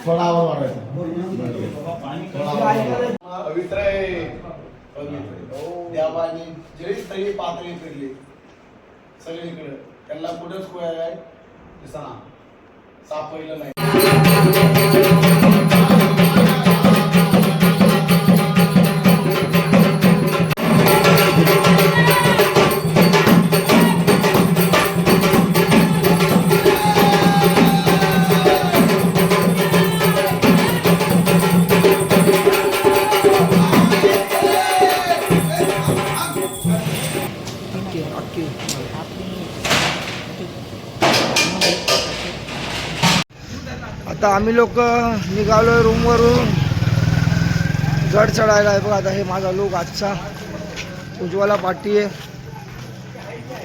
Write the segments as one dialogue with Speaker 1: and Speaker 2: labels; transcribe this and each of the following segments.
Speaker 1: थोडा आवाज वाढवायचा. पवित्र आहे देवानी जे स्त्री पातळी फिरली सगळीकडे त्यांना कुठेच आहे सापडलं नाही.
Speaker 2: आता आम्ही लोक निघालोय रूमवरून गड चढायला आहे. बघा आता हे माझा लोक आजचा उज्ज्वला पाटी आहे,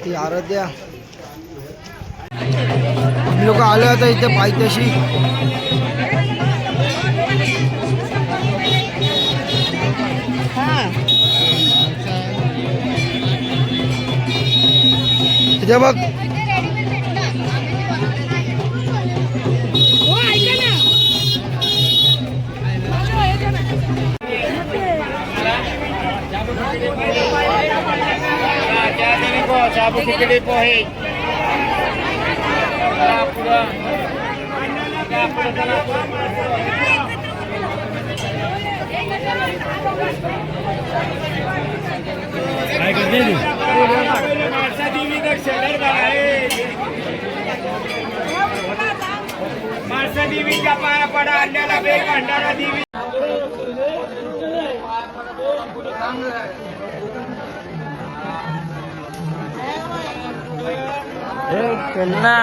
Speaker 2: ती आराध्या. आम्ही लोक आलो आता इथे पायथ्याशी. इथे बघ
Speaker 3: साबू खिचडी पोहे माणसा देवीच्या पाया पडा अंड्याला बेल भंडारा देवी.
Speaker 2: त्यांना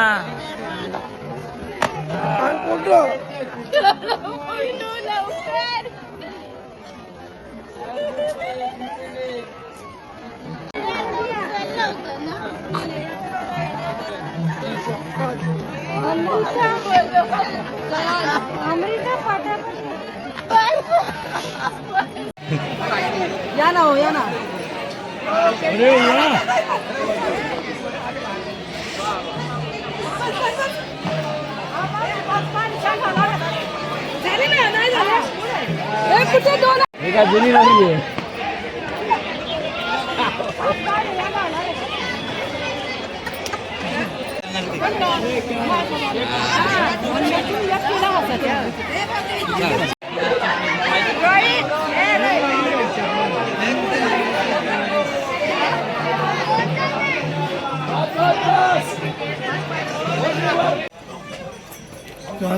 Speaker 4: या ना हो या ना.
Speaker 2: एका जुनी लागली आहे.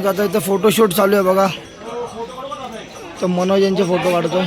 Speaker 2: आता इथं फोटोशूट चालू आहे बघा. तर मनोज यांचे फोटो काढतोय.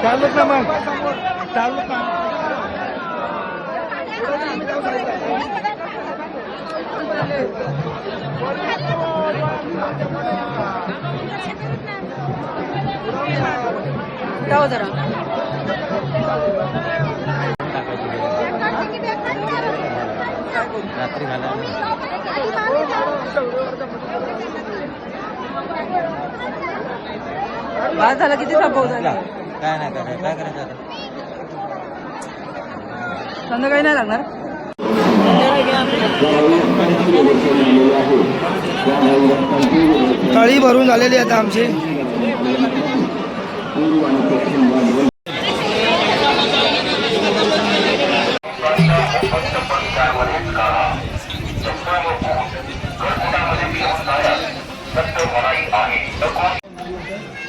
Speaker 2: चालूच ना मग चालूच ना
Speaker 4: जाऊ जरा
Speaker 5: रात्री
Speaker 4: बाद झालं किती संपव झाला
Speaker 5: काय नाही करायचं काय करायचं आता
Speaker 4: संध्याकाळी नाही लागणार
Speaker 2: तळी भरून झालेली आता आमची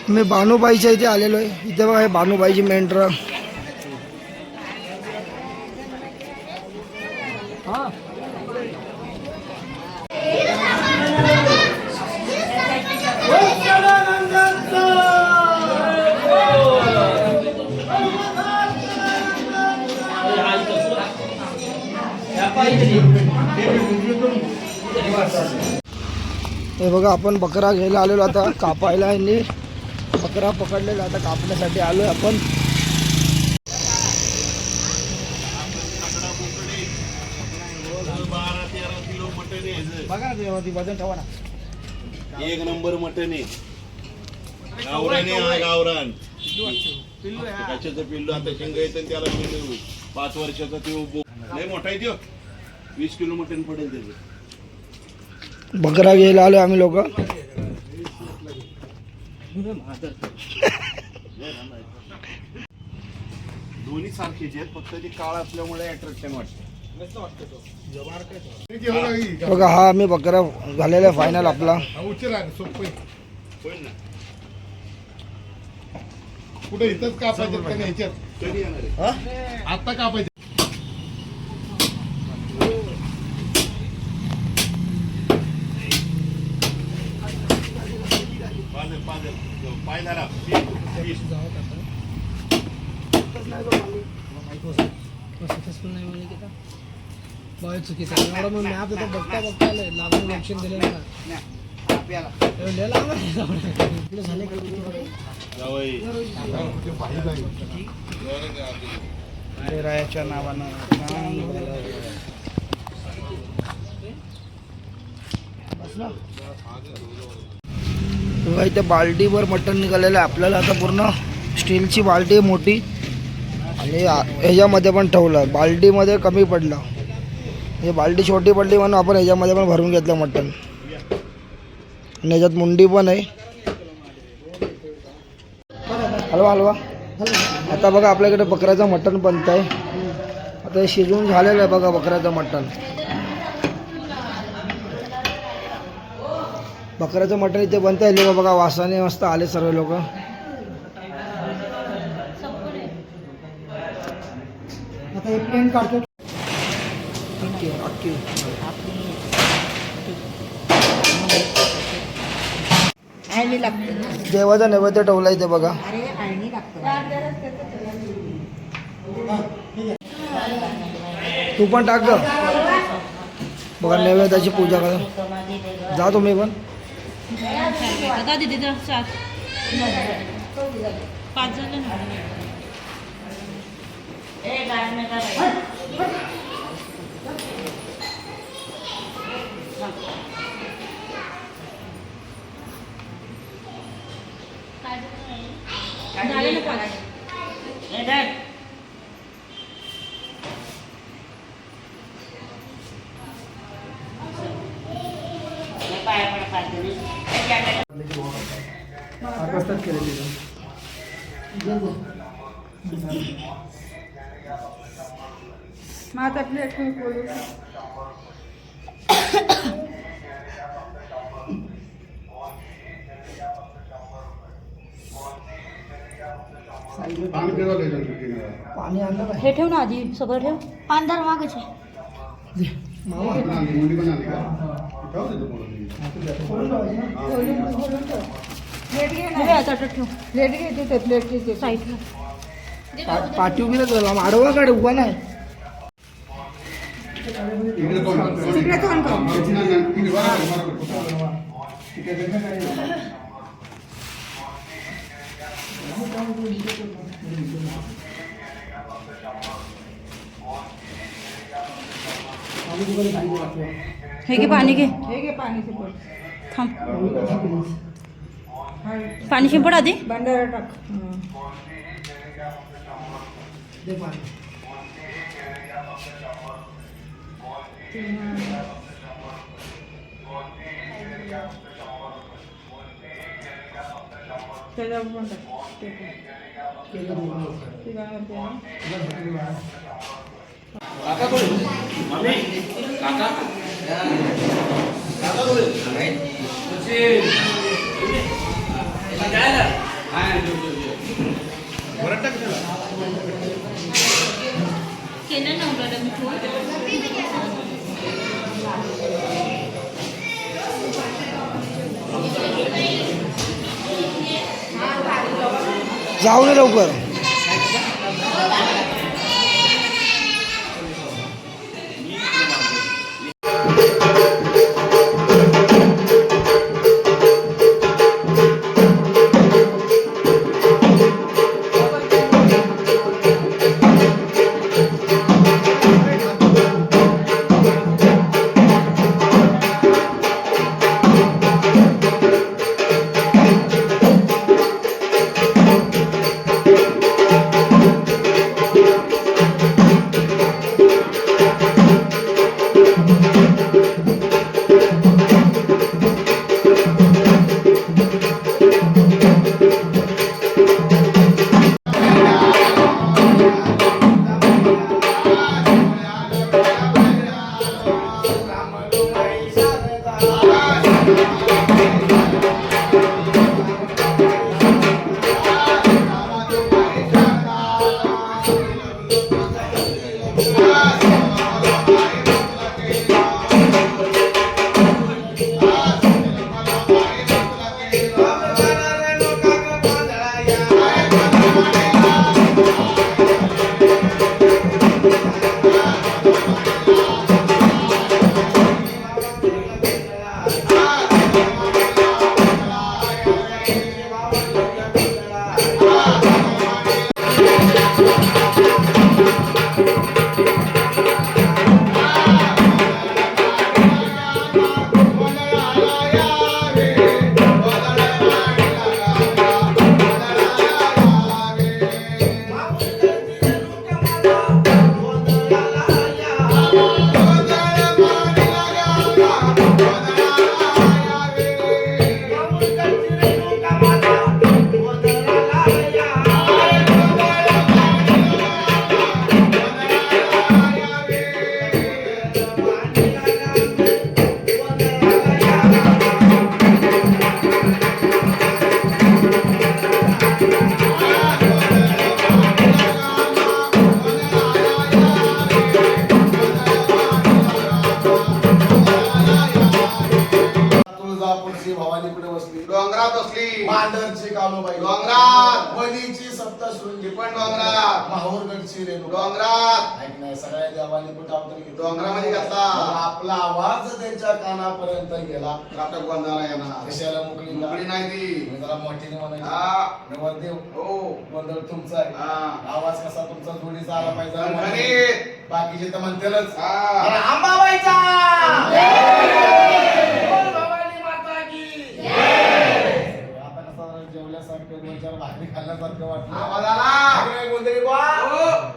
Speaker 2: मी बानूबाईच्या इथे आलेलो आहे. इथे बघा हे बानूबाईची मेन ट्रक. हे बघा आपण बकरा घ्यायला आलेलो आता कापायला. यांनी बकरा पकडलेला आता कापण्यासाठी आलोय आपण. वजन ठेवा ना.
Speaker 1: एक नंबर मटन आहे. गावरान आहे हा, गावरान त्याच्याचं पिल्लू आता शेंगा येतं त्याला पिल्लू 5 वर्षाचा तो लय मोठा आहे तो 20 किलो मटन पडेल त्याचं.
Speaker 2: बकरा घ्यायला आलोय आम्ही लोक.
Speaker 1: दोन्ही सारखेच आहेत फक्त ते काळ असल्यामुळे अट्रॅक्शन वाटतं.
Speaker 2: बघा हा आम्ही बकरा झालेला फायनल आपला.
Speaker 1: कुठे इथंच कापायचं कधी येणार आता कापायचं. पाय धरा
Speaker 2: चुकीचं एवढं मग मॅप येतो बघता बघता लागून ऑप्शन दिलेलं ना. रायाच्या नावानं इथे बाल्टीवर मटण निघालेलं आहे आपल्याला. आता पूर्ण स्टीलची बाल्टी मोठी आणि ह्याच्यामध्ये पण ठेवलं. बाल्टीमध्ये कमी पडलं. हे बाल्टी छोटी पडली म्हणून आपण ह्याच्यामध्ये पण भरून घेतलं मटण. आणि ह्याच्यात मुंडी पण आहे. हलवा हलवा. आता बघा आपल्याकडे बकऱ्याचं मटण बनत आहे. आता हे शिजवून झालेलं आहे बघा बकऱ्याचं मटण. बकऱ्याचं मटण इथे बनत आहे. लोक बघा वासाने मस्त आले सर्व लोक. आता हे प्लेन काढतो. देवाचा नैवेद्य ठेवला इथे बघा. तू पण टाक ग बघा नैवेद्याची पूजा करा. जा तुम्ही पण.
Speaker 4: माझा प्लेट
Speaker 2: पाणी आणलं काय
Speaker 4: हे ठेव ना आधी सगळं ठेव
Speaker 6: पांढर मागचे
Speaker 4: प्लेट घे ना ठेव प्लेट घे तिथे प्लेट तिथे साईडला
Speaker 2: पाठी उभी नाही आडवा काढ उभा नाही
Speaker 4: तिकडे कोण हे घे पाणी घे हे घे पाणी शिंपड थांब पाणी शिंपड आधी बंडारा टाक
Speaker 2: दे पाणी
Speaker 4: त्याच्यावर पण टाक
Speaker 2: जाऊ दे लवकर
Speaker 1: डोंगरात असली
Speaker 7: मांडरची कालोबाई
Speaker 1: डोंगरात
Speaker 7: वणीची सप्तशृंगी
Speaker 1: पण डोंगरात
Speaker 7: माहूरगडची रेणू
Speaker 1: डोंगरात
Speaker 7: ऐक नाही सगळ्या देवाने कुठं अवतरी
Speaker 1: डोंगरामध्ये घातला
Speaker 7: आपला आवाज त्यांच्या कानापर्यंत गेला
Speaker 1: नाटक गोंधळा येणार
Speaker 7: कशाला मुकली
Speaker 1: मुकली नाही ती
Speaker 7: जरा मोठीने म्हणायची
Speaker 1: हा.
Speaker 7: नवरदेव
Speaker 1: हो
Speaker 7: गोंधळ तुमचा आहे
Speaker 1: हा.
Speaker 7: आवाज कसा तुमचा तुमचा जोडीचा आला पाहिजे
Speaker 1: खणखणीत.
Speaker 7: बाकीचे तर म्हणतेलच
Speaker 1: हा.
Speaker 7: अरे अंबाबाईचा बोल भवानी माता की आता कसं जेवल्यासारखं दोन चार भाकरी खाल्ल्यासारखं वाटलं
Speaker 1: आवाज आला.
Speaker 7: भाकरी गोंधळी बा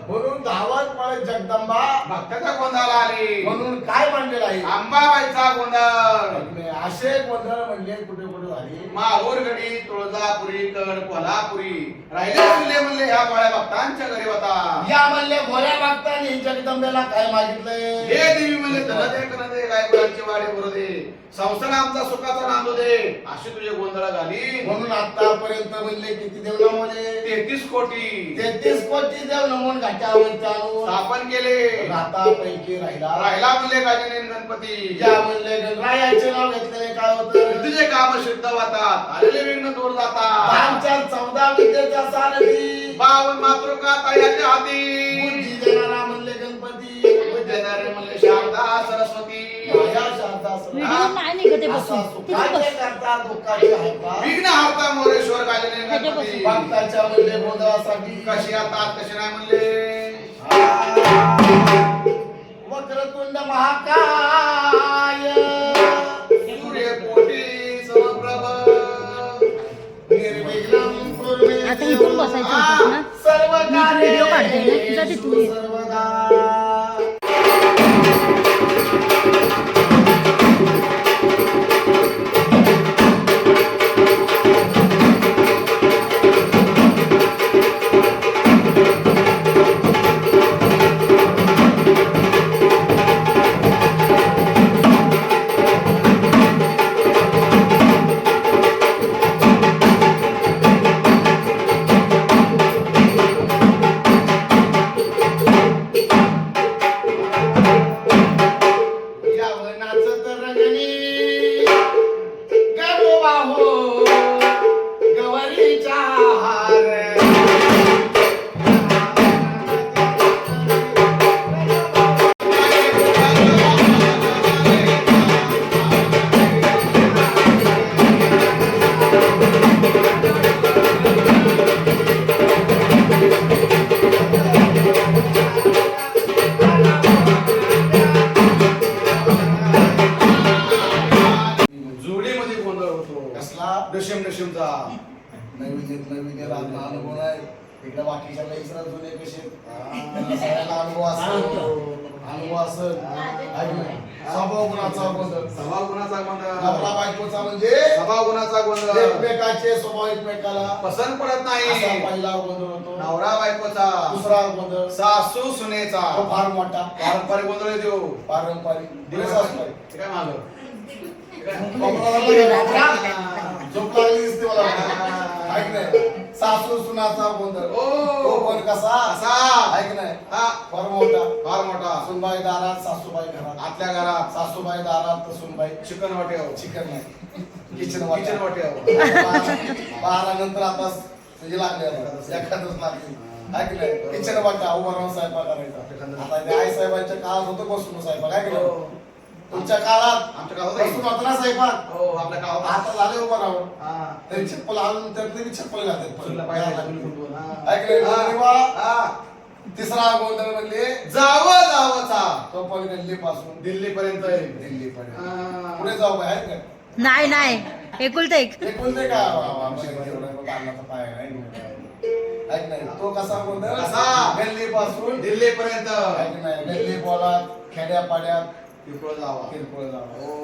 Speaker 7: म्हणून धावत पळत जगदंबा
Speaker 1: भक्ताचा गोंधळ आले
Speaker 7: म्हणून काय मांडलेलं आहे
Speaker 1: अंबाबाईचा गोंधळ.
Speaker 7: असे गोंधळ म्हणजे कुठे कुठे झाले
Speaker 1: माहूरगडी, तुळजापुरी, कड, कोल्हापुरी राहिले असले म्हणले ह्या गोळ्या भक्तांच्या घरी होता.
Speaker 7: या म्हणले भोळ्या भक्तांनी जगदंबेला काय मागितलंय
Speaker 1: हे देवी म्हणले धन दे कन दे गायकुळांची वाडे भरू दे संसार आमचा सुखाचा नांदू दे अशी तुझे गोंधळ घाली.
Speaker 7: म्हणून आतापर्यंत म्हणले किती देव नमवले
Speaker 1: 33 कोटी
Speaker 7: 33 कोटी देव नमवून घाटावर चालू
Speaker 1: स्थापन केले.
Speaker 7: रातापैकी राहिला
Speaker 1: राहिला म्हणले गजानन गणपती.
Speaker 7: या म्हणले गणरायाचे नाव घेतलेले काय होतं
Speaker 1: तुझे काम सिद्ध होतात आलेले विघ्न दूर जातात.
Speaker 7: 5-14 विद्येच्या सारथी
Speaker 1: 52 मातृका याच्या हाती.
Speaker 7: बुद्धी देणारा म्हणले गणपती
Speaker 1: देणारे म्हणले शारदा सरस्वती.
Speaker 7: माझ्या शारदा सरस्वती.
Speaker 4: व्हिडिओ नाही निघत आहे
Speaker 7: असा
Speaker 4: बसून तिथे
Speaker 7: सुखाचे
Speaker 4: बस
Speaker 7: करता दुःखाचे हरता
Speaker 1: विघ्न हरता मोरेश्वर गजानन गणपती.
Speaker 7: भक्ताच्या म्हणले गोंधळासाठी
Speaker 1: कशी येतात कशी नाही म्हणले.
Speaker 7: वक्रतुंड महाकाय
Speaker 1: सूर्यकोटी समप्रभ
Speaker 7: निर्विघ्नं कुर्मे
Speaker 4: आता इथून बसायचं होतं ना.
Speaker 7: सर्व
Speaker 4: मी इथून व्हिडिओ काढते ना, तुझा तिथून ये.
Speaker 7: सर्वदा यावनाचं तर रंगणी गरोबा हो गवरीचा हार
Speaker 1: जोडीमध्ये गोंधळ होतो.
Speaker 7: कसला
Speaker 1: दशम दशमचा
Speaker 7: नैवेद्य राहता अनुभव आहे इकडे बाकीच्या लईसरा जुने कसे त्यांना सगळ्यांना अनुभव असं स्वभाव गुणाचा गोंधळ
Speaker 1: स्वभाव गुणाचा
Speaker 7: नवरा
Speaker 1: गोंधळ.
Speaker 7: बायकोचा म्हणजे
Speaker 1: स्वभाव गुणाचा गोंधळ
Speaker 7: एकमेकाचे स्वभाव एकमेकाला
Speaker 1: पसंत पडत
Speaker 7: असा
Speaker 1: नाही.
Speaker 7: पहिला गोंधळ होतो
Speaker 1: नवरा बायकोचा
Speaker 7: दुसरा गोंधळ
Speaker 1: सासू सुनेचा
Speaker 7: तो फार मोठा
Speaker 1: पारंपरिक गोंधळ येतो.
Speaker 7: पारंपरिक
Speaker 1: दिवस
Speaker 7: दिवस
Speaker 1: ते काय मागं
Speaker 7: झोप लागली दिसते मला ऐक नाही सासू सुनाचा गोंधळ
Speaker 1: ओ.
Speaker 7: तो पण कसा
Speaker 1: असा.
Speaker 7: ऐक नाही
Speaker 1: हा
Speaker 7: फार मोठा
Speaker 1: फार मोठा.
Speaker 7: सुनबाई दारात सासूबाई घरात
Speaker 1: आतल्या घरात
Speaker 7: सासूबाई दारात तर सुनबाई
Speaker 1: चिकन वाटेव
Speaker 7: चिकन नाही किचन
Speaker 1: किचन वाटेव.
Speaker 7: 12 नंतर आता म्हणजे लागले एखादच लागले ऐक नाही किचन वाटा उभा राहून स्वयंपाक करायचा आता ते आई साहेबांच्या काळात होतं बसून स्वयंपाक ऐक ना तुमच्या काळात
Speaker 1: आमच्या गावात
Speaker 7: बसून होता ना स्वयंपाक
Speaker 1: हो आपल्या गावात.
Speaker 7: आता झाले उभा राहून
Speaker 1: हा.
Speaker 7: तरी चप्पल आणून त्यातली बी चप्पल
Speaker 1: चुलीला
Speaker 7: घालतात
Speaker 1: पाय लागून फुटून. हा.
Speaker 7: ऐकले
Speaker 1: हा. हा.
Speaker 7: तिसरा गोंधळ म्हणजे
Speaker 1: जावं जावचा
Speaker 7: तो पण दिल्ली पासून
Speaker 1: दिल्ली पर्यंत आहे.
Speaker 7: दिल्ली पर्यंत
Speaker 1: हा.
Speaker 7: पुढे जाऊ बाय ऐक ना
Speaker 4: नाही नाही एकुलता एक
Speaker 7: ते कोणते का आमच्या अन्नाचा पाय नाही ऐक नाही तो कसा गोंधळ
Speaker 1: कसा?
Speaker 7: दिल्ली पासून
Speaker 1: दिल्ली पर्यंत
Speaker 7: ऐक नाही दिल्ली बोलात खेड्यापाड्यात
Speaker 1: किरकोळ जावा.
Speaker 7: किरकोळ जावं
Speaker 1: हो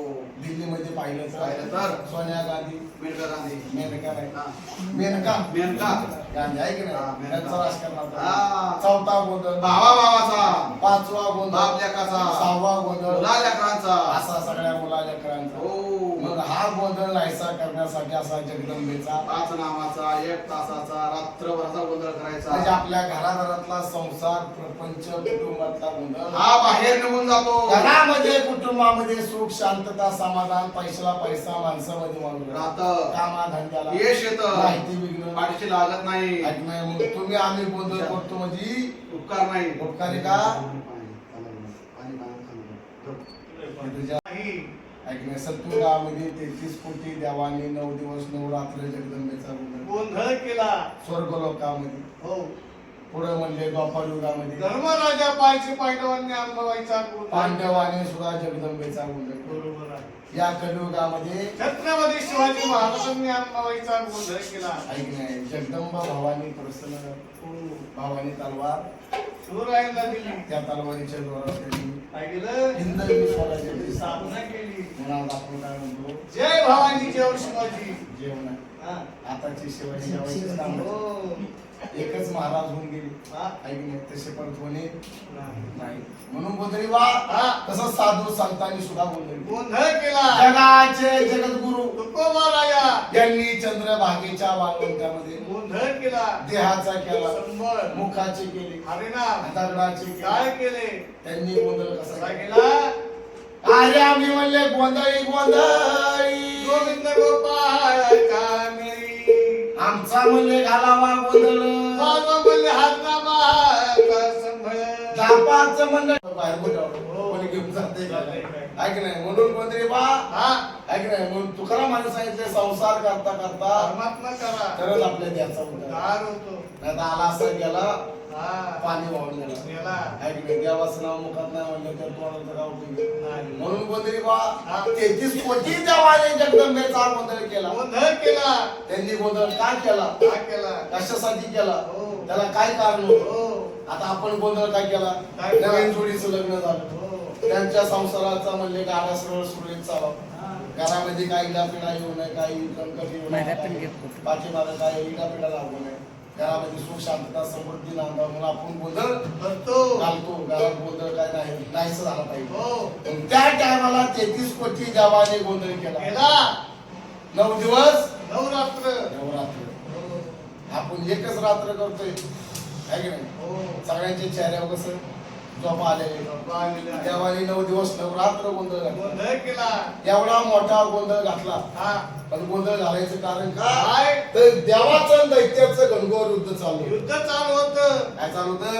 Speaker 7: दिल्लीमध्ये पाहिलं
Speaker 1: पाहिलं तर?
Speaker 7: सोनिया गांधी
Speaker 1: मेनका गांधी.
Speaker 7: मेनका नाही
Speaker 1: हा.
Speaker 7: मेनका
Speaker 1: मेनका.
Speaker 7: गांधी ऐक
Speaker 1: हा,
Speaker 7: नाही
Speaker 1: मेनका.
Speaker 7: त्यांचा राजकारणात
Speaker 1: हा.
Speaker 7: चौथा गोंधळ
Speaker 1: भावा भावाचा
Speaker 7: पाचवा गोंधळ
Speaker 1: बाप लेकाचा.
Speaker 7: 6वा गोंधळ
Speaker 1: मुला लेकरांचा.
Speaker 7: असा सगळ्या मुला लेकरांचा
Speaker 1: हो
Speaker 7: मग हा गोंधळ नाहीसा करण्यासाठी असा जगदंबेचा
Speaker 1: 5 नामाचा 1 तासाचा रात्रभराचा गोंधळ
Speaker 7: म्हणजे
Speaker 1: करायचा.
Speaker 7: आपल्या घराघरातला संसार प्रपंच कुटुंबातला गोंधळ
Speaker 1: हा बाहेर निघून जातो.
Speaker 7: घरामध्ये कुटुंबामध्ये सुख शांतता समाधान पैशाला पैसा माणसामध्ये माणूस
Speaker 1: राहतं.
Speaker 7: कामा धंद्याला
Speaker 1: यश येतं.
Speaker 7: माहिती विघ्न
Speaker 1: पाठीशी लागत नाही.
Speaker 7: ऐक नाही मग तुम्ही आम्ही गोंधळ करतो म्हणजे
Speaker 1: उपकार नाही.
Speaker 7: उपकारी का?
Speaker 1: पाणी
Speaker 7: तुझ्या ऐक नाही सत्युगामध्ये 33 कोटी देवाने 9 दिवस 9 रात्र जगदंबेचा गोंधळ
Speaker 3: गोंधळ केला
Speaker 7: स्वर्ग लोकामध्ये
Speaker 3: हो
Speaker 7: पुढे म्हणले द्वापार युगामध्ये
Speaker 3: धर्मराजा पायचे पैलवांनी अंबाबाईचा गोंधळ.
Speaker 7: पांडवाने सुद्धा जगदंबेचा गोंधळ केला.
Speaker 3: बरोबर आहे.
Speaker 7: या कलियुगामध्ये
Speaker 3: छत्रपती शिवाजी महाराजांनी अंबाबाईचा गोंधळ केला.
Speaker 7: ऐक नाही जगदंबा भावानी प्रसन्न भावानी तलवार
Speaker 3: शिवरायांना दिली.
Speaker 7: त्या तलवारीच्या जोरात त्यांनी
Speaker 3: काय केलं?
Speaker 7: हिंदवी स्वराज्याची
Speaker 3: स्थापना केली.
Speaker 7: म्हणून आपण काय म्हणतो
Speaker 3: जय भवानी जय शिवाजी.
Speaker 7: जेवण
Speaker 3: हा.
Speaker 7: आताची शिवाजी जेवायची काम
Speaker 3: हो.
Speaker 7: एकच महाराज होऊन गेले
Speaker 3: हा.
Speaker 7: ऐक नाही तसे परत होणे
Speaker 3: नाही.
Speaker 7: नाही म्हणून गोंधळी वा
Speaker 3: हा.
Speaker 7: तसं साधू संतांनी सुद्धा गोंधळी
Speaker 3: गोंधळ केला.
Speaker 7: जगाचे जगद्गुरु
Speaker 3: तुकोबा राजा
Speaker 7: यांनी चंद्रभागेच्या वाळवंटामध्ये
Speaker 3: गोंधळ केला.
Speaker 7: देहाचा केला
Speaker 3: शंभर
Speaker 7: मुखाचे केले
Speaker 3: हरिनाम
Speaker 7: दगडाचे
Speaker 3: काय
Speaker 7: केले
Speaker 3: केले?
Speaker 7: त्यांनी गोंधळ कसा
Speaker 3: कसा
Speaker 7: केला
Speaker 3: केला?
Speaker 7: अरे आम्ही म्हणले गोंधळी गोंधळी
Speaker 3: गोविंद गोपाळ कामेरी.
Speaker 7: आमचा म्हणले घालावा गोंधळ
Speaker 3: बाबा म्हणले हातनामा संभळ.
Speaker 7: जापाचं म्हणलं बाहेर बोलावं कोणी घेऊन जाते ऐक नाही म्हणून कोणतरी बा
Speaker 3: हा.
Speaker 7: ऐक नाही म्हणून तुकारामाने सांगितले संसार करता करता
Speaker 3: परमात्मा करा.
Speaker 7: तरच आपल्या द्याचा उद्धार
Speaker 3: गार होतो.
Speaker 7: नाही तर आला असं गेला
Speaker 3: हा.
Speaker 7: पाणी वाहून गेला
Speaker 3: गेला.
Speaker 7: ऐक नाही देवाचं नाव मुखात नाही म्हणलं तर तोंडाचं गाव उपयोगी.
Speaker 3: नाही.
Speaker 7: म्हणून कोणतरी बा
Speaker 3: हा.
Speaker 7: 33 कोटी देवाने जगदंबेचा गोंधळ केला
Speaker 3: गोंधळ केला.
Speaker 7: त्यांनी गोंधळ काय केला
Speaker 3: काय केला?
Speaker 7: कशासाठी केला
Speaker 3: हो.
Speaker 7: त्याला काय कारण होतं
Speaker 3: हो.
Speaker 7: आता आपण गोंधळ काय केला
Speaker 3: काय केला?
Speaker 7: नवीन जोडीचं लग्न झालं
Speaker 3: हो.
Speaker 7: त्यांच्या संसाराचा म्हणले गाडा सरळ सुरळीत चालावं
Speaker 3: हा.
Speaker 7: घरामध्ये काही इडापिडा येऊ नये काही कंकट येऊ नये पाठीमागं काही इडापिडा लागू नये घरामध्ये सुख शांतता समृद्धी नांदावं म्हणून आपण गोंधळ
Speaker 3: करतो.
Speaker 7: घालतो घरात गोंधळ काय नाही नाहीच झाला पाहिजे
Speaker 3: हो.
Speaker 7: पण त्या टायमाला 33 कोटी देवाने गोंधळ केला
Speaker 3: केला.
Speaker 7: 9 दिवस
Speaker 3: नवरात्र.
Speaker 7: नवरात्र
Speaker 3: हो.
Speaker 7: आपण एकच रात्र करतोय आहे की नाही
Speaker 3: हो.
Speaker 7: सगळ्यांच्या चेहऱ्यावर कसं झोपा आलेले
Speaker 3: बाबा आलेले आहे.
Speaker 7: देवाने 9 दिवस नवरात्र गोंधळ घातला
Speaker 3: गोंधळ केला.
Speaker 7: एवढा मोठा गोंधळ घातला
Speaker 3: हा.
Speaker 7: पण गोंधळ घालायचं कारण काय
Speaker 3: काय?
Speaker 7: तर देवाचं आणि दैत्याचं घनघोर युद्ध चालू
Speaker 3: युद्ध चालू होत.
Speaker 7: काय चालू होतं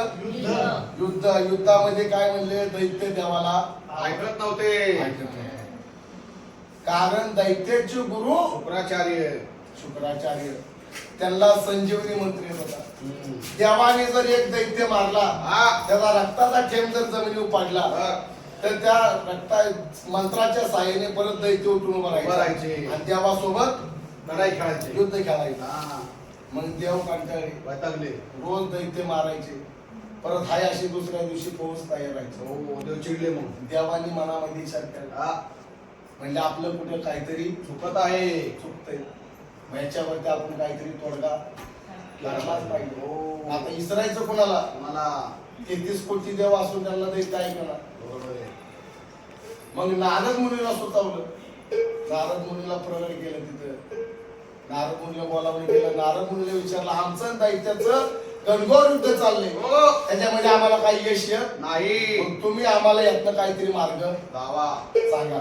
Speaker 3: युद्ध.
Speaker 7: युद्धामध्ये काय म्हणले दैत्य देवाला
Speaker 3: ऐकत नव्हते.
Speaker 7: ऐकत नाही. कारण दैत्याचे गुरु
Speaker 3: शुक्राचार्य.
Speaker 7: शुक्राचार्य त्यांना संजीवनी मंत्री होता देवाने जर एक दैत्य मारला त्याचा रक्ताचा थेंब जर जमिनीवर पडला तर त्या रक्ता मंत्राच्या साहाय्याने परत दैत्य उठून उभं राहायचे आणि देवासोबत
Speaker 3: लढाई खेळायची.
Speaker 7: युद्ध खेळायचं
Speaker 3: हा.
Speaker 7: मग देव कंटाळले
Speaker 3: वैतागले.
Speaker 7: रोज दैत्य मारायचे परत हाय अशी दुसऱ्या दिवशी पोहोच तयार राहायचं
Speaker 3: हो. देव चिडले मग.
Speaker 7: देवानी मनामध्ये विचार केला
Speaker 3: हा.
Speaker 7: म्हणजे आपलं कुठं काहीतरी
Speaker 3: चुकत आहे.
Speaker 7: चुकतंय मग याच्यावरती आपण काहीतरी तोडगा काढलाच पाहिजे आता इसरायचं कोणाला
Speaker 3: मला
Speaker 7: 33 कोटी देव असून त्यांना दैत्य ऐकणार
Speaker 3: बरोबर आहे.
Speaker 7: मग नारद मुनीला सुचवलं नारद मुनीला प्रगट केलं तिथं नारद मुनीला बोलावलं केलं नारद मुनीला विचारलं आमचं आणि दैत्याचं घनघोर युद्ध चाललंय त्याच्यामध्ये आम्हाला काही यश येत
Speaker 3: नाही.
Speaker 7: मग तुम्ही आम्हाला यातनं काहीतरी मार्ग
Speaker 3: गावा.
Speaker 7: सांगा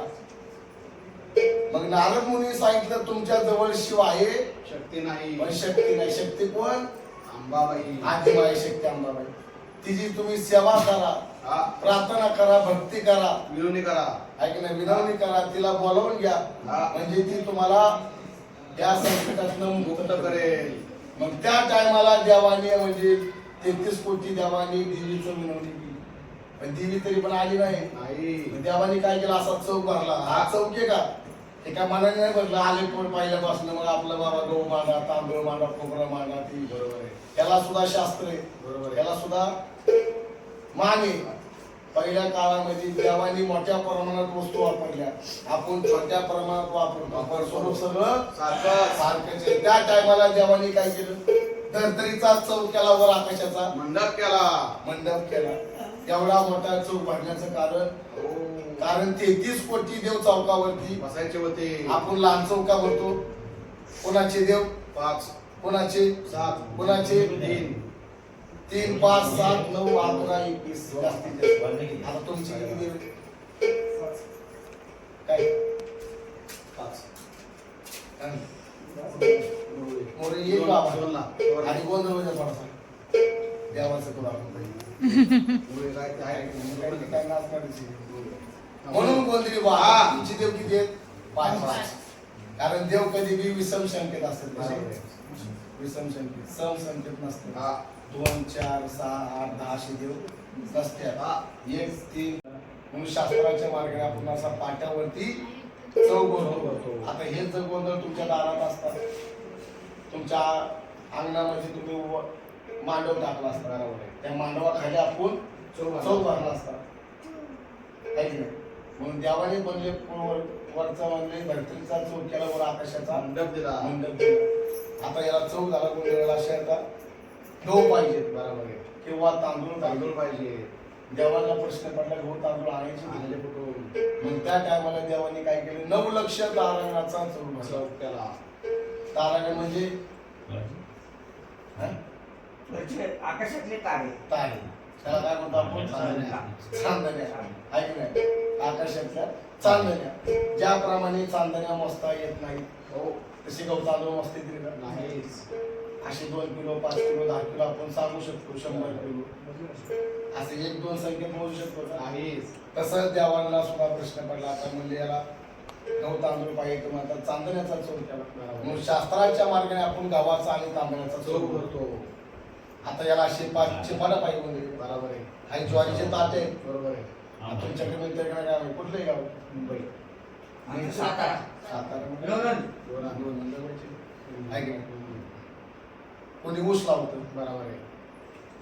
Speaker 7: मग नारद मुनी सांगितलं तुमच्या जवळ शिव आहे
Speaker 3: शक्ती नाही.
Speaker 7: पण शक्ती नाही शक्ती कोण
Speaker 3: अंबाबाई.
Speaker 7: आदिमाय शक्ती अंबाबाई तिची तुम्ही सेवा करा
Speaker 3: हा.
Speaker 7: प्रार्थना करा भक्ती करा
Speaker 3: विनवणी करा.
Speaker 7: ऐक ना विनवणी करा तिला बोलावून घ्या
Speaker 3: हा.
Speaker 7: म्हणजे ती तुम्हाला या संकटातनं मुक्त
Speaker 3: मुक्त करेल.
Speaker 7: मग त्या टायमाला देवाने म्हणजे 33 कोटी देवाने देवीचं विनवणी केली पण देवी तरी पण आली नाही
Speaker 3: नाही.
Speaker 7: देवाने काय केलं असा चौक भरला हा चौक आहे का एका मनाने नाही भरला आले पण पहिल्यापासून मग आपलं बाबा गहू मांडा तांदूळ मांडा खोबरं मांडा ती
Speaker 3: बरोबर आहे.
Speaker 7: त्याला सुद्धा शास्त्र आहे
Speaker 3: बरोबर आहे.
Speaker 7: त्याला सुद्धा मान आहे पहिल्या काळामध्ये देवानी मोठ्या प्रमाणात वस्तू वापरल्या आपण छोट्या प्रमाणात वापरतो पण स्वरूप सगळं
Speaker 3: सारखं.
Speaker 7: सारखंच आहे. त्या टायमाला देवानी काय केलं धर्तरीचा चौक केला वर आकाशाचा
Speaker 3: मंडप केला.
Speaker 7: मंडप केला एवढा मोठा चौक भरण्याचं कारण
Speaker 3: हो.
Speaker 7: कारण 33 कोटी देव चौकावरती
Speaker 3: बसायचे होते.
Speaker 7: आपण लहान चौका भरतो कोणाचे देव
Speaker 3: 5
Speaker 7: कोणाचे
Speaker 3: 7
Speaker 7: कोणाचे
Speaker 3: 3
Speaker 7: 3 5 7 9 11 21 जास्तीत जास्त आता तुमची किती देव काय
Speaker 3: 5
Speaker 7: मोरे एक बाबा आणि गोंधळ म्हणजे थोडासा देवाचं करू आपण काय नाचणार दिसेल. म्हणून गोंधळी बा तुमची देव किती आहेत 5 कारण देव कधी बी विषम संकेत असतात विषम संकेत सम संकेत नसतात 2, 4, 6, 8, 10 असे देव रस्त्यात 1, 3 म्हणून शास्त्राच्या मार्गाने आपण असा पाट्यावरती चौक करतो. आता हे जर गोंधळ तुमच्या दारात असतात, तुमच्या अंगणामध्ये तुम्ही मांडव टाकला असता घरावर, त्या मांडवाखाली आपण चौक भरला असता आहे की नाही. म्हणून देवाने बनले वरचा बनले धरतीचा चौक केला, वर आकाशाचा मंडप दिला. आता याला चौक झाला गोंधळाला. अशा आता गहू पाहिजे बरोबर आहे, किंवा तांदूळ पाहिजे. देवाला प्रश्न पडला गहू तांदूळ आणायचे कुठून. मग त्या टायमाला देवाने काय केलं, 9 लक्ष तारांगणाचा चौक केला. तारांगण म्हणजे
Speaker 3: आकाशातले तारे.
Speaker 7: तारे, त्याला काय म्हणतो आपण, चांदण्या आहे की नाही. आकाशातल्या चांदण्या, ज्याप्रमाणे चांदण्या मोजता येत नाही तसे गहू तांदूळ मोजता येतील का? नाही. असे 2 किलो 5 किलो 10 किलो आपण सांगू शकतो, 100 किलो असे 1-2 संख्येत मोजू शकतो का? नाही. तसंच देवाला सुद्धा प्रश्न पडला. आता म्हणजे याला गहू तांदूळ पाहिजे, किंवा आता चांदण्याचा चौक केला. म्हणून शास्त्राच्या मार्गाने आपण गव्हाचा आणि तांदळाचा चौक करतो. आता याला चिपाडा पाहिजे म्हणजे बरोबर आहे. आणि ज्वारीचे ताट आहे बरोबर आहे. तुमच्याकडे मिळते काय गाव आहे, कुठलंही गाव? मुंबई, सातारा. आहे की नाही. कोणी ऊस लावतं बरोबर आहे.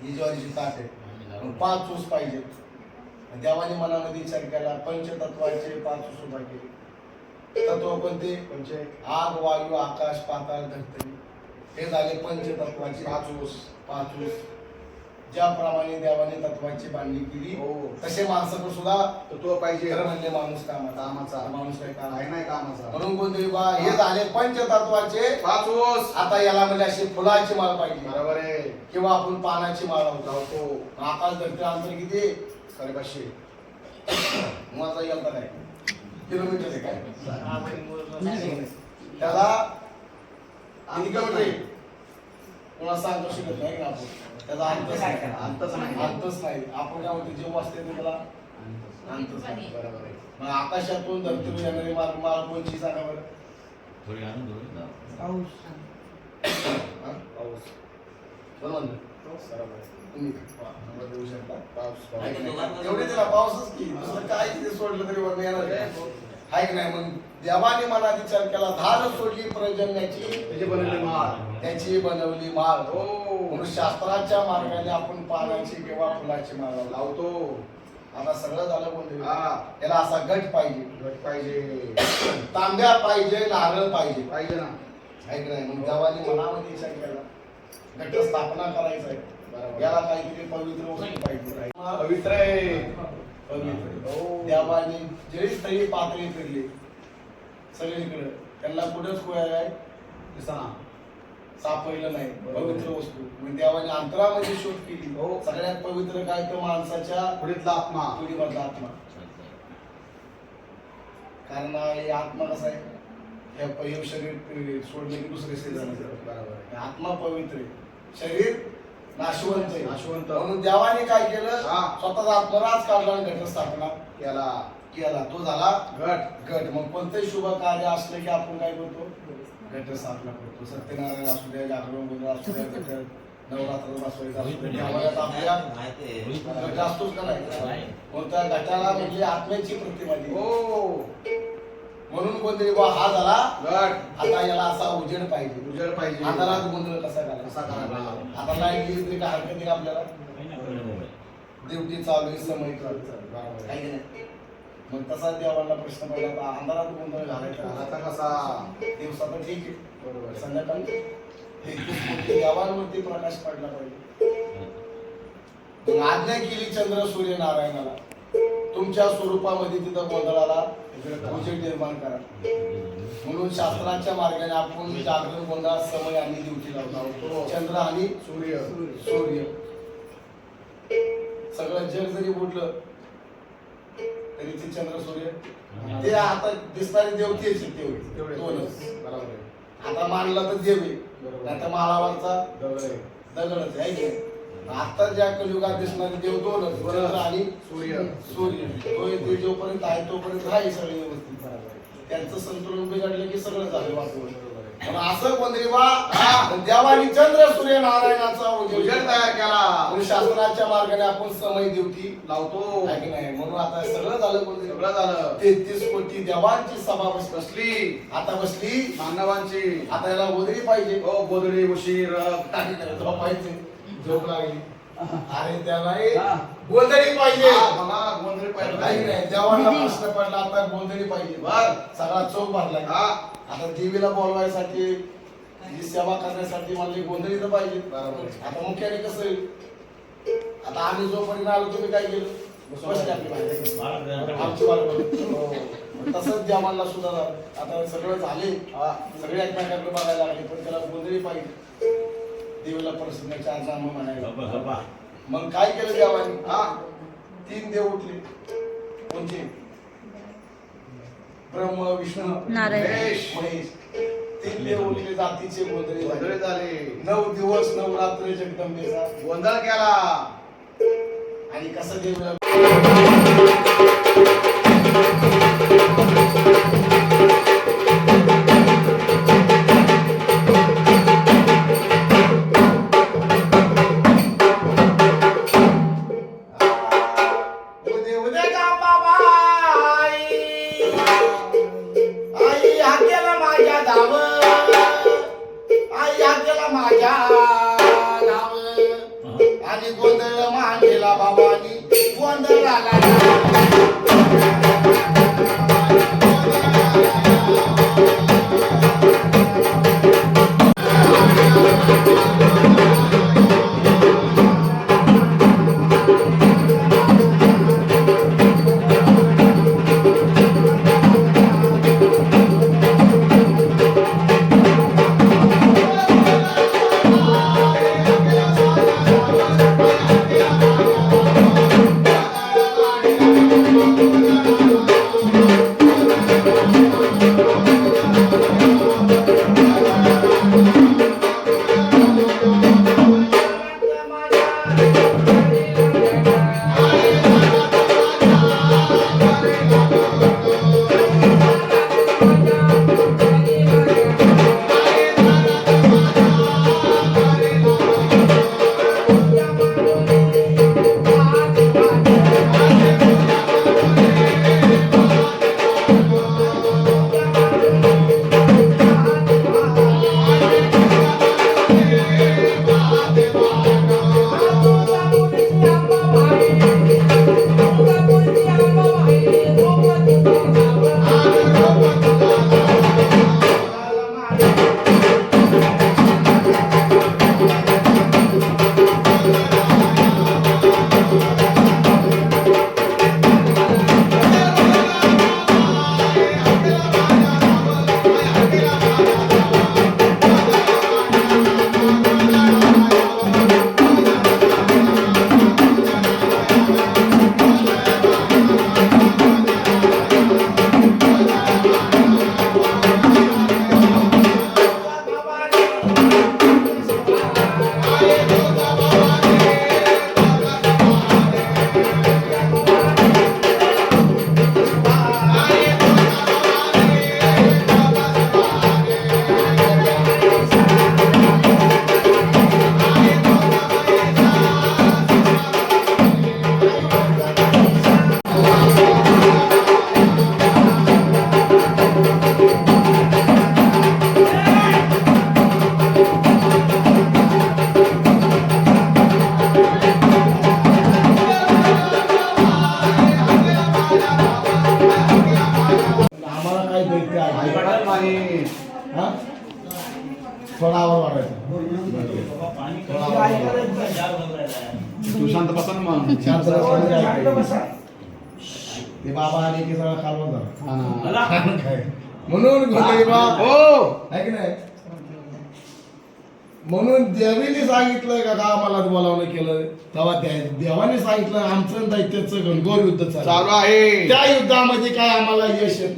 Speaker 7: ही ज्वारीची ताट आहे. 5 ऊस पाहिजे. देवाने मनामध्ये विचार केला, पंचतत्वाचे 5 ऊस उभा केले. तत्व कोणते? आग, वायू, आकाश, पाताळ, धरती. हे झाले पंचतत्वाचे 5 ऊस. ज्याप्रमाणे देवाने तत्वाची बांधणी केली तसे माणसाकडे सुद्धा तत्व पाहिजे. म्हणजे माणूस कामाचा माणूस काय काम आहे नाही कामाचा. म्हणून कोणतरी बा हे झाले पंचतत्वाचे 5 ऊस. आता याला म्हणजे अशी फुलाची माळ पाहिजे बरोबर आहे, किंवा आपण पानाची माळ लावतो. आकाश धरती अंतर किती? 550. माझा यंत्र काय किलोमीटर आहे काय, त्याला किती किलोमीटर कोणाला सांगू शकत नाही आपण. त्याचा अंतच नाही. आपण काय म्हणतो, जे वाचते त्याला अंतच नाही बरोबर आहे. मग आकाशातून धरतीवर येणारी माल कोणची सांगा बरं? पाऊस बरोबर तुम्ही देऊ शकता. एवढे त्याला पाऊसच की, दुसरं काय तिथे सोडलं तरी वर येणार आहे की नाही. मग देवाने मनात विचार केला, धार सोडली पर्जन्याची, त्याची बनवली माळ. म्हणून शास्त्राच्या मार्गाने आपण पानाची किंवा फुलाची माळ लावतो. आता सगळं झालं कोणतं, याला असा गट पाहिजे, तांब्या पाहिजे, नारळ पाहिजे ना आहे की नाही. मग देवाने मनामध्ये विचार केला, घट स्थापना करायचं आहे, याला काहीतरी पवित्र वस्तू पाहिजे. पवित्र आहे, पवित्र. देवाने जे स्थळी पातळी फिरली सगळीकडे, त्यांना कुठेच काय सापडलं नाही पवित्र वस्तू. म्हणजे देवाने अंतरामध्ये शोध केली. सगळ्यात पवित्र काय तर माणसाच्या पुढीतला आत्मा. कारण आत्मा कसा आहे, हे शरीर सोडले की दुसरे शरीर. आत्मा पवित्र आहे, शरीर नाशवंत आहे. म्हणून देवाने काय केलं, स्वतःचा आत्मराज काढला आणि घटस्थापना केला. तो झाला घट. मग कोणतेही शुभ कार्य असले की आपण काय करतो, घटस्थापना करतो. सत्यनारायण असू द्या, जागरण गोंधळ असू द्या, नवरात्र बसवायचं असू द्या, आपल्या घट असतोच का नाही. मग त्या घटाला म्हणजे आत्म्याची प्रतिमा दिली. म्हणून कोणतरी बा हा झाला घट. आता याला असा उजेड पाहिजे. अंधारात गोंधळ कसा करायला. आता लाईट गेली तरी काय हरकत नाही आपल्याला, ड्युटी चालू आहे, समय चालू. मग तसा देवाला प्रश्न पडला, अंधारात गोंधळ घालायचा कसा. दिवसात ठीक आहे, संध्याकाळी देवांवरती प्रकाश पडला पाहिजे. आज्ञा केली चंद्र सूर्य नारायणाला, तुमच्या स्वरूपामध्ये तिथं गोंधळाला उजेड निर्माण करा. म्हणून शास्त्राच्या मार्गाने आपण जागरण गोंधळात समय आणि ड्युटी लावतो. चंद्र आणि सूर्य सगळं जग जरी बुडलं तरी ते चंद्र सूर्य ते आता दिसणारे देव तेच दोनच. आता मानला तर देव आहे, आता मालावरचा दगडच आहे की. आता ज्या कलियुगात दिसणारे देव दोनच, चंद्र आणि सूर्य. ते जोपर्यंत आहे तोपर्यंत आहे सगळे व्यवस्थित. त्यांचं संतुलन बिघडलं की सगळं झालं वातावरण. पण असं गोंधळीबा देवानी चंद्र सूर्य नारायणाचा उजेड तयार केला म्हणून शासनाच्या मार्गाने आपण समय ड्युटी लावतो आहे की नाही. म्हणून आता सगळं झालं गोंधळी, सगळं झालं. 33 कोटी देवांची सभा बसली, आता बसली मानवांची. आता याला गोंधळी पाहिजे. हो गोंधळी उशीर पाहिजे. झोप लागली अरे त्याला गोंधळी पाहिजे, गोंधळी पाहिजे नाही. देवांना प्रश्न पडला आता गोंधळी पाहिजे. बर सगळा चौक भरलाय. आता देवीला बोलवायसाठी ही सेवा करण्यासाठी मला गोंधळी तर पाहिजे. आता मुख्याने कसं आहे, आता आम्ही जोपर्यंत आलो तुम्ही काय केलं आमची तसंच देवांना सुद्धा आता सगळं झाले, सगळे एकमेकांकडे बघायला लागले, पण त्याला गोंधळी पाहिजे. देवीला प्रसन्न 4 नामं म्हणायला. मग काय केलं देवानी? 3 देव उठले. कोणते? ब्रह्म विष्णू महेश. 3 देव उठले, जातीचे गोंधळे झाले. 9 दिवस 9 रात्र जगदंबेचा गोंधळ केला. आणि कसं देवीला आणि गोंधळ मांडलेला बाबानी गोंधळ
Speaker 1: तू शांत बसा ना मग.
Speaker 7: ते बाबा आले की सगळा कालवण झाला. म्हणून गोंधळीबा हो आहे की नाही. म्हणून देवीने सांगितलं का आम्हाला बोलावणं केलं तेव्हा देवाने सांगितलं आमचं दैत्याचं घनघोर युद्ध चालू आहे. त्या युद्धामध्ये काय आम्हाला यश येत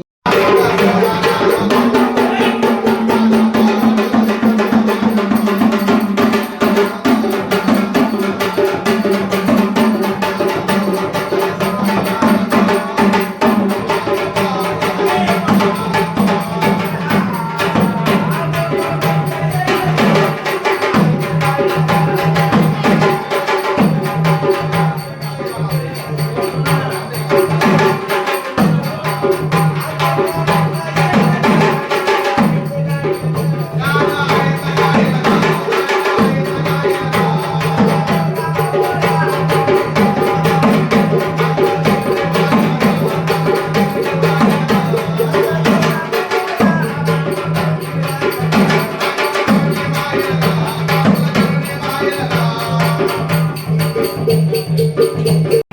Speaker 7: Thank you.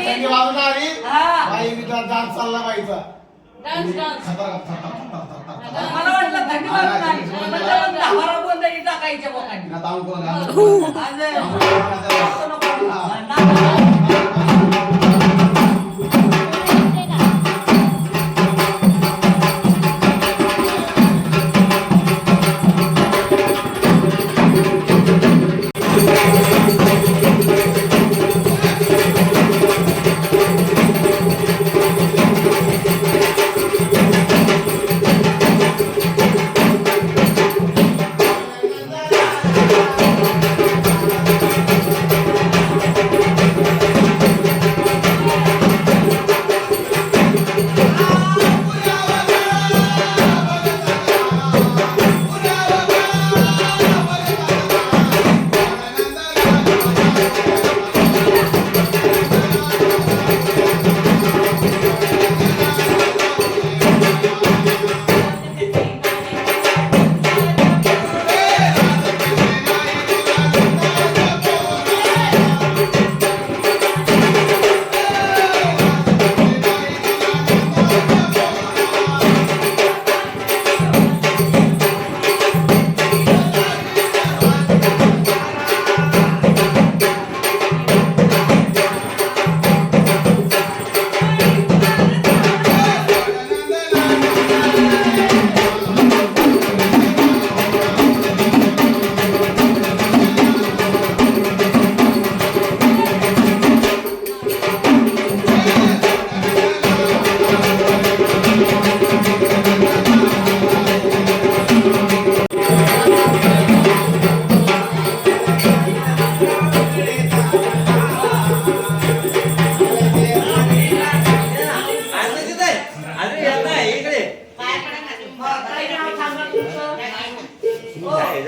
Speaker 7: थंडी वाजून आली बाई विचार डान्स चालला बाईचा
Speaker 6: मला वाटलं थंडी वाजून आली. म्हणलं दहा गोंधळी टाकायच्या बोकांनी.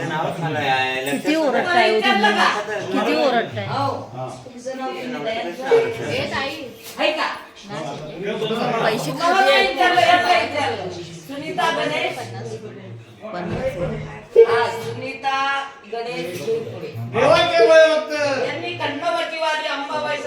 Speaker 4: किती ओरडताय हो तुम्ही? किती ओरडताय? पैसे
Speaker 6: सुनीता गणेश सुनीता गणेश यांनी खंडोबाची अंबाबाई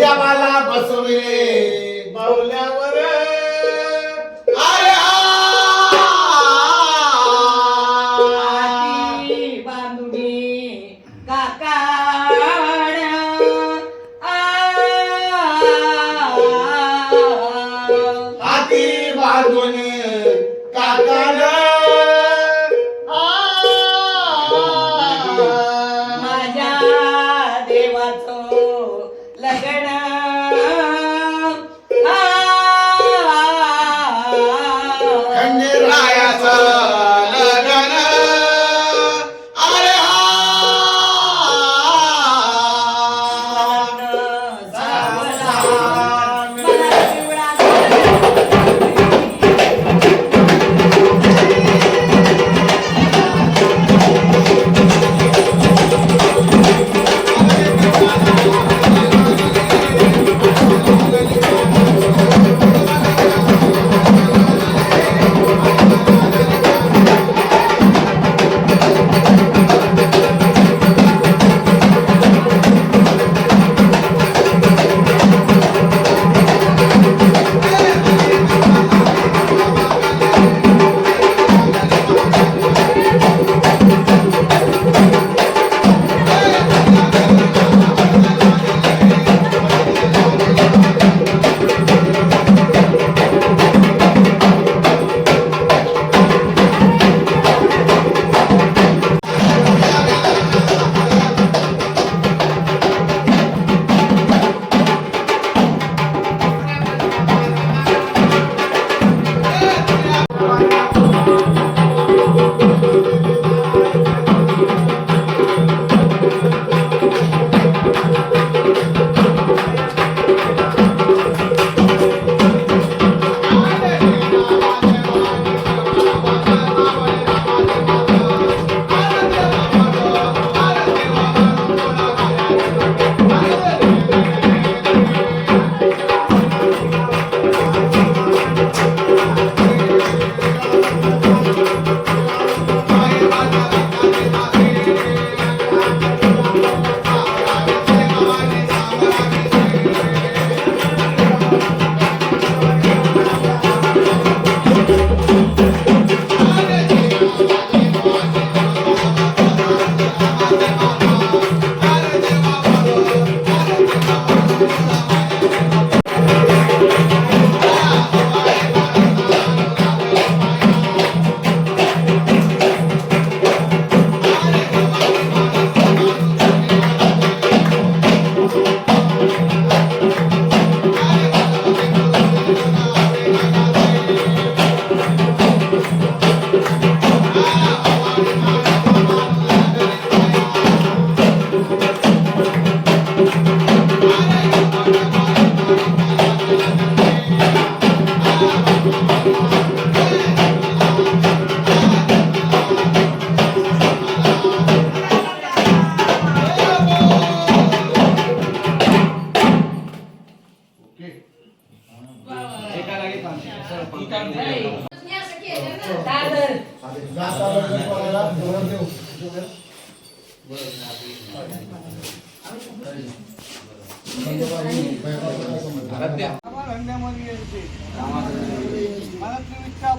Speaker 7: देवाला बसविले बाहुल्यावर अरे
Speaker 6: हाती बांधुनी काकाड
Speaker 7: हाती बांधून काकाला
Speaker 6: माझ्या देवाचं लग्न
Speaker 7: खंडेरायाचं लग्न अरे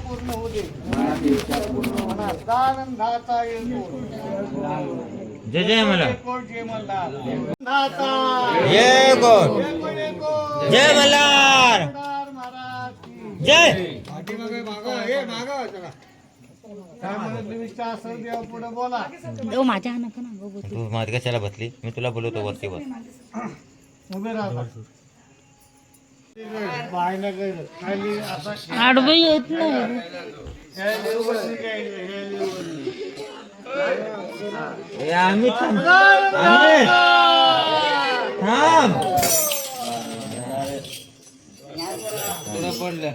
Speaker 3: पूर्ण होते आनंदाचा येतो
Speaker 5: जय जय मला
Speaker 3: कोट जय मल्हार
Speaker 5: जय कोण जय मल्हार
Speaker 3: महाराज की
Speaker 5: जय
Speaker 3: काय म्हणत निमित्त असं देव पुढे बोला
Speaker 4: माझ्या नका ना
Speaker 5: तू माझ्या कशाला बसली मी तुला बोलवतो वरती बस
Speaker 3: उभे राहा पाहायला गेलं खाली आता
Speaker 4: आडवं येत नाही
Speaker 3: ह्या देववरती घ्यायचं, ह्या देववरती.
Speaker 5: आम्ही थांब तुला पडलं